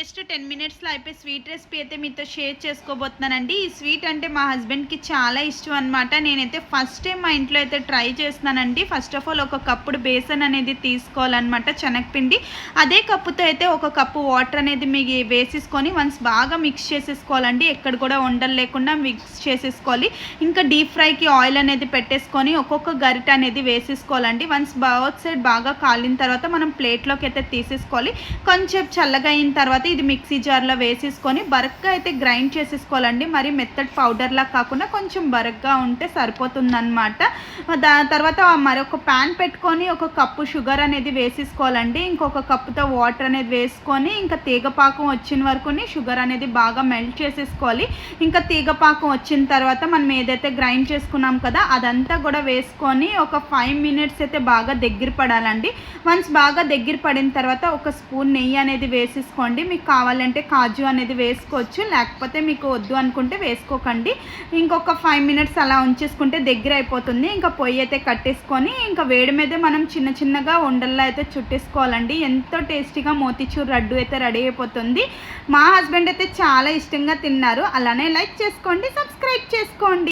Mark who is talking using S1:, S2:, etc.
S1: Just 10 మినిట్స్లో అయిపోయి sweet recipe అయితే మీతో షేర్ చేసుకోబోతున్నానండి. ఈ స్వీట్ అంటే మా హస్బెండ్కి చాలా ఇష్టం అనమాట. నేనైతే ఫస్ట్ టైం మా ఇంట్లో అయితే ట్రై చేస్తున్నానండి. ఫస్ట్ ఆఫ్ ఆల్ ఒక కప్పుడు బేసన్ అనేది తీసుకోవాలన్నమాట, శనగపిండి. అదే కప్పుతో అయితే ఒక కప్పు వాటర్ అనేది మీకు వేసేసుకొని వన్స్ బాగా మిక్స్ చేసేసుకోవాలండి. ఎక్కడ కూడా ఉండలు లేకుండా మిక్స్ చేసేసుకోవాలి. ఇంకా డీప్ ఫ్రైకి ఆయిల్ అనేది పెట్టేసుకొని ఒక్కొక్క గరిట అనేది వేసేసుకోవాలండి. వన్స్ బౌత్ సైడ్ బాగా కాలిన తర్వాత మనం ప్లేట్లోకి అయితే తీసేసుకోవాలి. కొంచెం చల్లగా అయిన తర్వాత ఇది మిక్సీ జార్లో వేసేసుకొని బరక్గా అయితే గ్రైండ్ చేసేసుకోవాలండి. మరి మెత్తడ్ పౌడర్లా కాకుండా కొంచెం బరక్గా ఉంటే సరిపోతుందన్నమాట. దాని తర్వాత మరొక ప్యాన్ పెట్టుకొని ఒక కప్పు షుగర్ అనేది వేసేసుకోవాలండి. ఇంకొక కప్పుతో వాటర్ అనేది వేసుకొని ఇంకా తీగపాకం వచ్చిన వరకు షుగర్ అనేది బాగా మెల్ట్ చేసేసుకోవాలి. ఇంకా తీగపాకం వచ్చిన తర్వాత మనం ఏదైతే గ్రైండ్ చేసుకున్నాం కదా అదంతా కూడా వేసుకొని ఒక 5 మినిట్స్ అయితే బాగా దగ్గర పడాలండి. వన్స్ బాగా దగ్గర పడిన తర్వాత ఒక స్పూన్ నెయ్యి అనేది వేసేసుకోండి. మీకు కావాలంటే కాజు అనేది వేసుకోవచ్చు, లేకపోతే మీకు వద్దు అనుకుంటే వేసుకోకండి. ఇంకొక 5 మినిట్స్ అలా ఉంచేసుకుంటే దగ్గర అయిపోతుంది. ఇంకా పొయ్యి అయితే కట్టేసుకొని ఇంకా వేడి మీదే మనం చిన్న చిన్నగా ఉండల్లో అయితే చుట్టేసుకోవాలండి. ఎంతో టేస్టీగా మోతీచూర్ లడ్డు అయితే రెడీ అయిపోతుంది. మా హస్బెండ్ అయితే చాలా ఇష్టంగా తిన్నారు. అలానే లైక్ చేసుకోండి, సబ్స్క్రైబ్ చేసుకోండి.